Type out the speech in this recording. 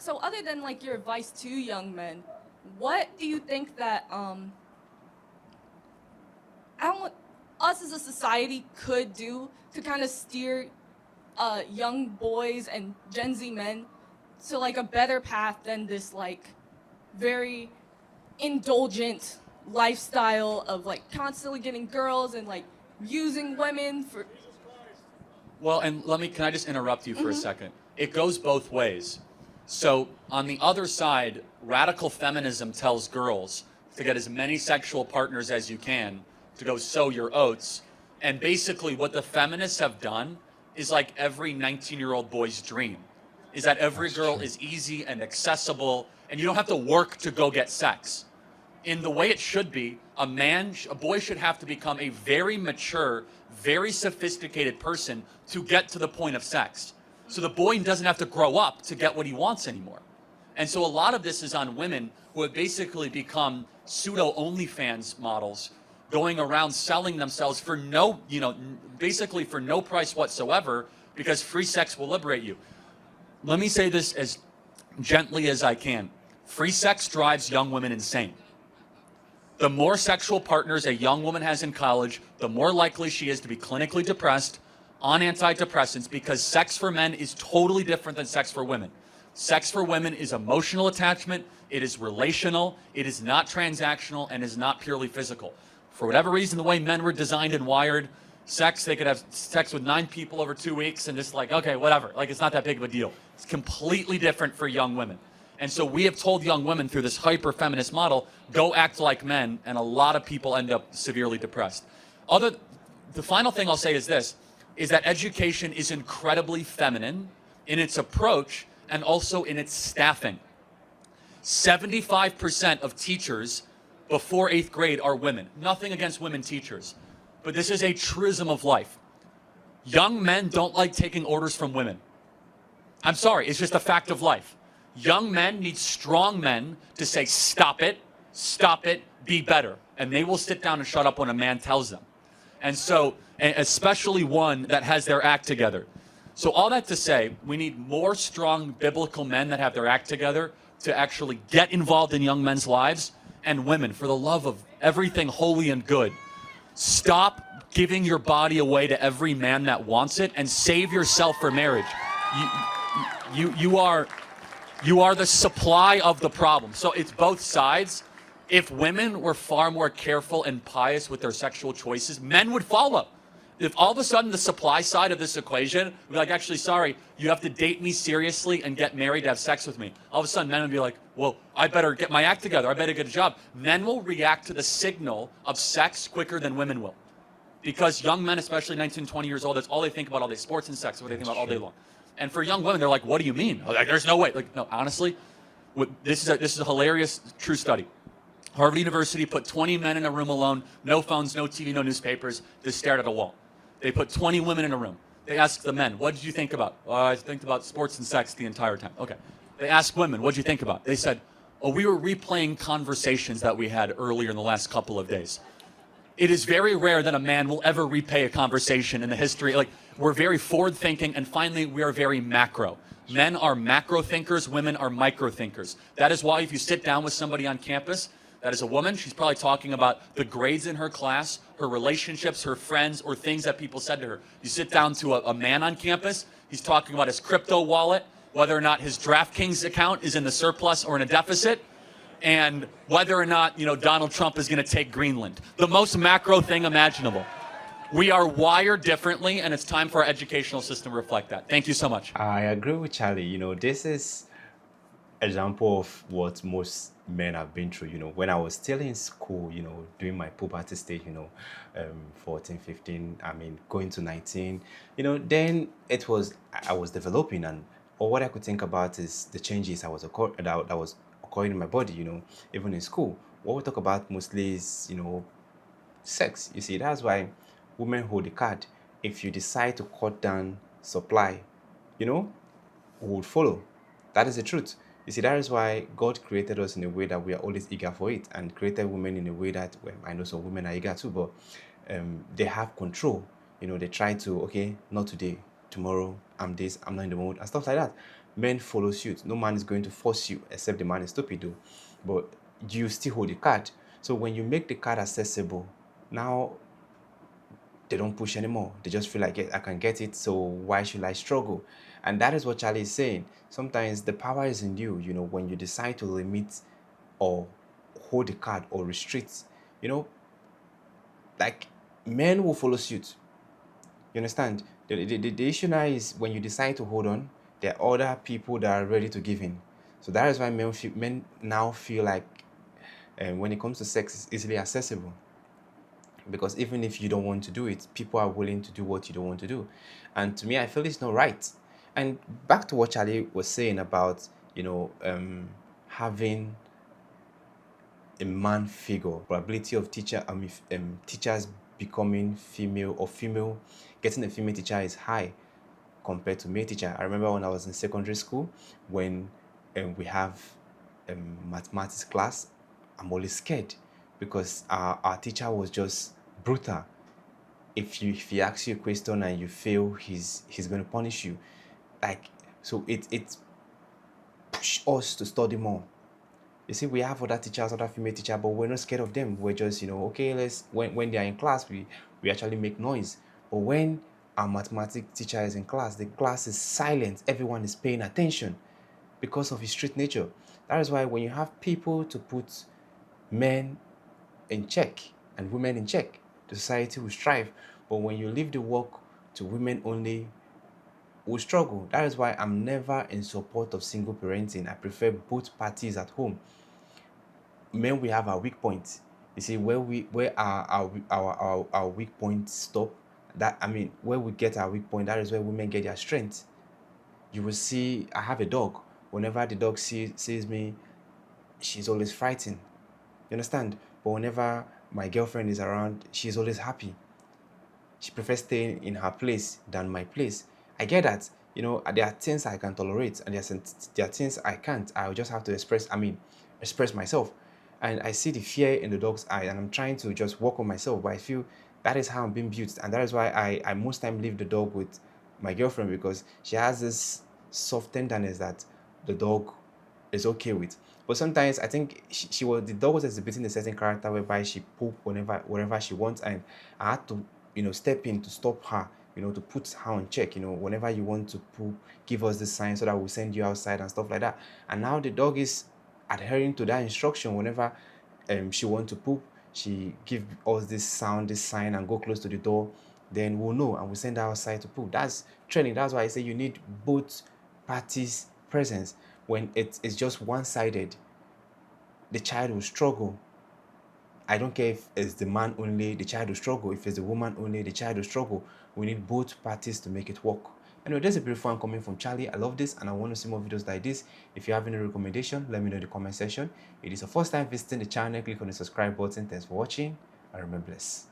So other than like your advice to young men, what do you think that I don't, us as a society could do to kind of steer young boys and Gen Z men to like a better path than this like very indulgent lifestyle of like constantly getting girls and like using women for. Well, and can I just interrupt you for a second? It goes both ways. So on the other side, radical feminism tells girls to get as many sexual partners as you can, to go sow your oats. And basically what the feminists have done is like every 19-year-old boy's dream, is that every girl is easy and accessible, and you don't have to work to go get sex. In the way it should be, a boy should have to become a very mature, very sophisticated person to get to the point of sex. So the boy doesn't have to grow up to get what he wants anymore. And so a lot of this is on women who have basically become pseudo OnlyFans models, going around selling themselves for no, basically for no price whatsoever, because free sex will liberate you. Let me say this as gently as I can. Free sex drives young women insane. The more sexual partners a young woman has in college, the more likely she is to be clinically depressed on antidepressants, because sex for men is totally different than sex for women. Sex for women is emotional attachment, it is relational, it is not transactional, and is not purely physical. For whatever reason, the way men were designed and wired, they could have sex with 9 people over 2 weeks and just like, okay, whatever, like it's not that big of a deal. It's completely different for young women. And so we have told young women through this hyper-feminist model, go act like men, and a lot of people end up severely depressed. The final thing I'll say is this, is that education is incredibly feminine in its approach and also in its staffing. 75% of teachers before 8th grade are women. Nothing against women teachers, but this is a truism of life. Young men don't like taking orders from women. I'm sorry, it's just a fact of life. Young men need strong men to say, stop it, be better. And they will sit down and shut up when a man tells them. And so, especially one that has their act together. So all that to say, we need more strong biblical men that have their act together to actually get involved in young men's lives. And women, for the love of everything holy and good, stop giving your body away to every man that wants it and save yourself for marriage. You are the supply of the problem. So it's both sides. If women were far more careful and pious with their sexual choices, men would follow. If all of a sudden the supply side of this equation would be like, actually, sorry, you have to date me seriously and get married to have sex with me. All of a sudden men would be like, well, I better get my act together. I better get a job. Men will react to the signal of sex quicker than women will. Because young men, especially 19, 20 years old, that's all they think about all day. Sports and sex, what they think about all day long. And for young women, they're like, what do you mean? Like, there's no way. Like, no, honestly, this is a hilarious, true study. Harvard University put 20 men in a room alone, no phones, no TV, no newspapers, just stared at a wall. They put 20 women in a room. They asked the men, what did you think about? I think about sports and sex the entire time. Okay. They asked women, what did you think about? They said, oh, we were replaying conversations that we had earlier in the last couple of days. It is very rare that a man will ever repay a conversation in the history. Like, we're very forward thinking, and finally, we are very macro. Men are macro thinkers, women are micro thinkers. That is why if you sit down with somebody on campus, that is a woman, she's probably talking about the grades in her class, her relationships, her friends, or things that people said to her. You sit down to a man on campus, he's talking about his crypto wallet, whether or not his DraftKings account is in the surplus or in a deficit, and whether or not, Donald Trump is going to take Greenland. The most macro thing imaginable. We are wired differently, and it's time for our educational system to reflect that. Thank you so much. I agree with Charlie. This is example of what most men have been through. When I was still in school, during my puberty stage, 14, 15, going to 19, then I was developing, and or what I could think about is the changes that was occurring in my body, even in school. What we talk about mostly is, sex. You see, that's why women hold the card. If you decide to cut down supply, we would follow. That is the truth. You see, that is why God created us in a way that we are always eager for it, and created women in a way that, well, I know some women are eager too, but they have control. They try to, okay, not today, tomorrow, I'm this, I'm not in the mood, and stuff like that. Men follow suit. No man is going to force you, except the man is stupid though. But you still hold the card. So when you make the card accessible, now they don't push anymore. They just feel like, "Yeah, I can get it, so why should I struggle?" And that is what Charlie is saying. Sometimes the power is in you, when you decide to limit or hold the card or restrict, you know, like men will follow suit. You understand? The issue now is when you decide to hold on, there are other people that are ready to give in. So that is why men now feel like when it comes to sex, it's easily accessible. Because even if you don't want to do it, people are willing to do what you don't want to do. And to me, I feel it's not right. And back to what Charlie was saying about, having a man figure, probability of teachers becoming female or female, getting a female teacher is high compared to male teacher. I remember when I was in secondary school, when we have mathematics class, I'm always scared because our teacher was just brutal. If he asks you a question and you fail, he's going to punish you. Like, so it pushed us to study more. You see, we have other teachers, other female teachers, but we're not scared of them. We're just, okay, when they are in class, we actually make noise. But when our mathematics teacher is in class, the class is silent. Everyone is paying attention because of his strict nature. That is why when you have people to put men in check and women in check, the society will strive. But when you leave the work to women only, will struggle. That is why I'm never in support of single parenting. I prefer both parties at home. Men, we have our weak points. You see, where our weak points stop. Where we get our weak point, that is where women get their strength. You will see, I have a dog. Whenever the dog sees me, she's always frightened. You understand? But whenever my girlfriend is around, she's always happy. She prefers staying in her place than my place. I get that. There are things I can tolerate, and there are things I can't. I just have to express myself. And I see the fear in the dog's eye, and I'm trying to just work on myself. But I feel that is how I'm being built, and that is why I most time leave the dog with my girlfriend, because she has this soft tenderness that the dog is okay with. But sometimes I think the dog was exhibiting a certain character whereby she poop whenever she wants, and I had to step in to stop her, to put her on check. Whenever you want to poop, give us the sign so that we'll send you outside and stuff like that. And now the dog is adhering to that instruction. Whenever she wants to poop, she give us this sound, this sign, and go close to the door. Then we'll know and we'll send her outside to poop. That's training. That's why I say you need both parties' presence. When it's just one-sided, the child will struggle. I don't care if it's the man only, the child will struggle. If it's the woman only, the child will struggle. We need both parties to make it work. Anyway, there's a beautiful one coming from Charlie. I love this and I want to see more videos like this. If you have any recommendation, let me know in the comment section. If it is your first time visiting the channel, click on the subscribe button. Thanks for watching and remember blessed.